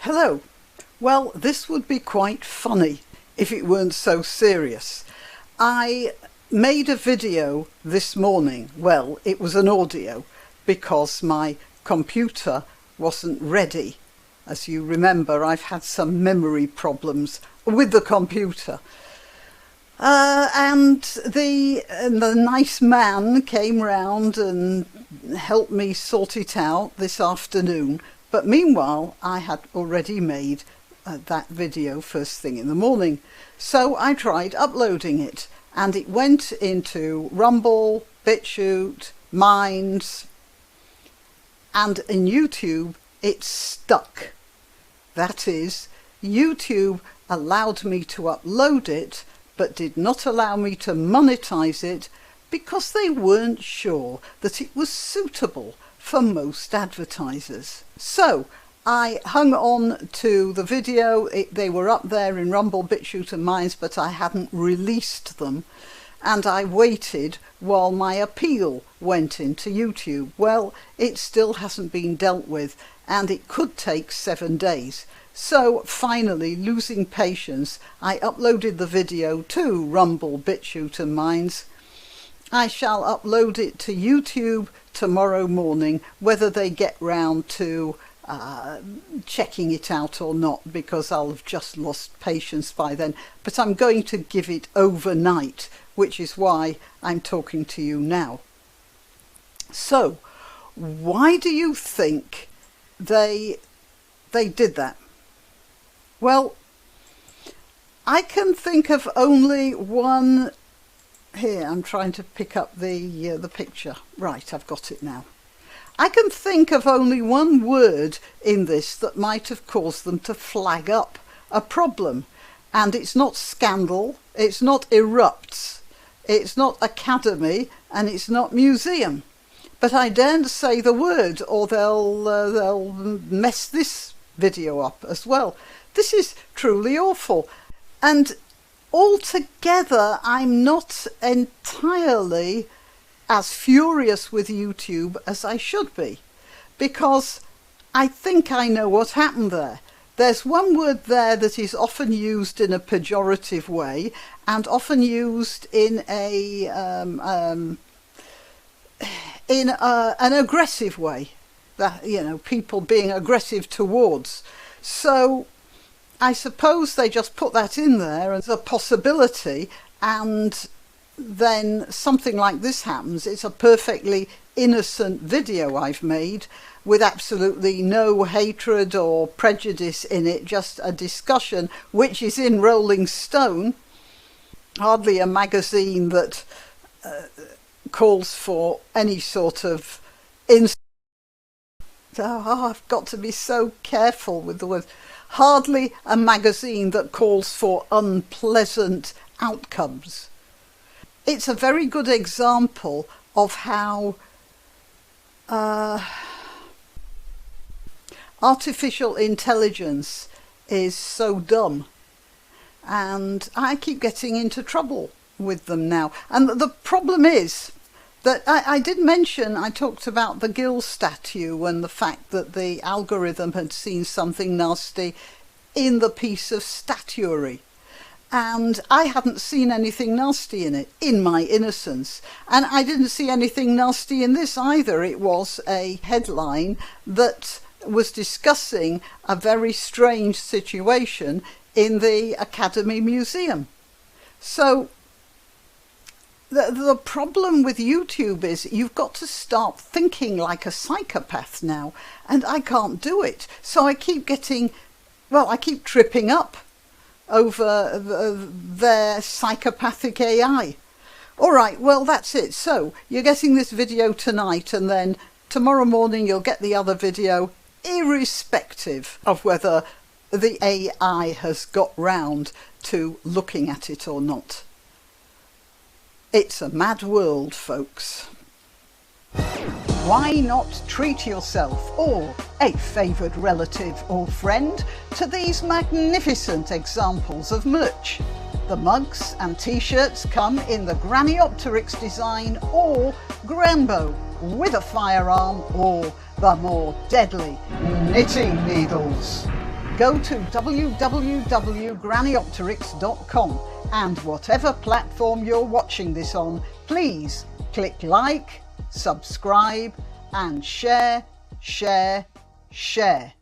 Hello. Well, this would be quite funny if it weren't so serious. I made a video this morning. Well, it was an audio because my computer wasn't ready. As you remember, I've had some memory problems with the computer. And the nice man came round and helped me sort it out this afternoon. But meanwhile, I had already made that video first thing in the morning. So I tried uploading it, and it went into Rumble, BitChute, Minds, and in YouTube it stuck. That is, YouTube allowed me to upload it, but did not allow me to monetize it because they weren't sure that it was suitable for most advertisers. So I hung on to the video. They were up there in Rumble, BitChute and Minds, but I hadn't released them, and I waited while my appeal went into YouTube. Well, it still hasn't been dealt with, and it could take 7 days. So finally, losing patience, I uploaded the video to Rumble, BitChute and Minds. I shall upload it to YouTube tomorrow morning, whether they get round to checking it out or not, because I'll have just lost patience by then. But I'm going to give it overnight, which is why I'm talking to you now. So, why do you think they did that? Well, I can think of only one. Here, I'm trying to pick up the picture. Right, I've got it now. I can think of only one word in this that might have caused them to flag up a problem. And it's not scandal, it's not erupts, it's not academy, and it's not museum. But I daren't say the word, or they'll mess this video up as well. This is truly awful. And altogether, I'm not entirely as furious with YouTube as I should be, because I think I know what happened there. There's one word there that is often used in a pejorative way and often used in an aggressive way, that, you know, people being aggressive towards. So I suppose they just put that in there as a possibility, and then something like this happens. It's a perfectly innocent video I've made with absolutely no hatred or prejudice in it, just a discussion which is in Rolling Stone, hardly a magazine that calls for any sort of I've got to be so careful with the words. Hardly a magazine that calls for unpleasant outcomes. It's a very good example of how artificial intelligence is so dumb, and I keep getting into trouble with them now. And the problem is that I did mention, I talked about the Gill statue and the fact that the algorithm had seen something nasty in the piece of statuary. And I hadn't seen anything nasty in it, in my innocence. And I didn't see anything nasty in this either. It was a headline that was discussing a very strange situation in the Academy Museum. So the problem with YouTube is you've got to start thinking like a psychopath now, and I can't do it. So I keep I keep tripping up over their psychopathic AI. All right, well, that's it. So you're getting this video tonight, and then tomorrow morning you'll get the other video, irrespective of whether the AI has got round to looking at it or not. It's a mad world, folks. Why not treat yourself or a favoured relative or friend to these magnificent examples of merch? The mugs and t-shirts come in the Graniopteryx design or Grambo with a firearm, or the more deadly knitting needles. Go to www.grannyopterix.com and whatever platform you're watching this on, please click like, subscribe and share, share, share.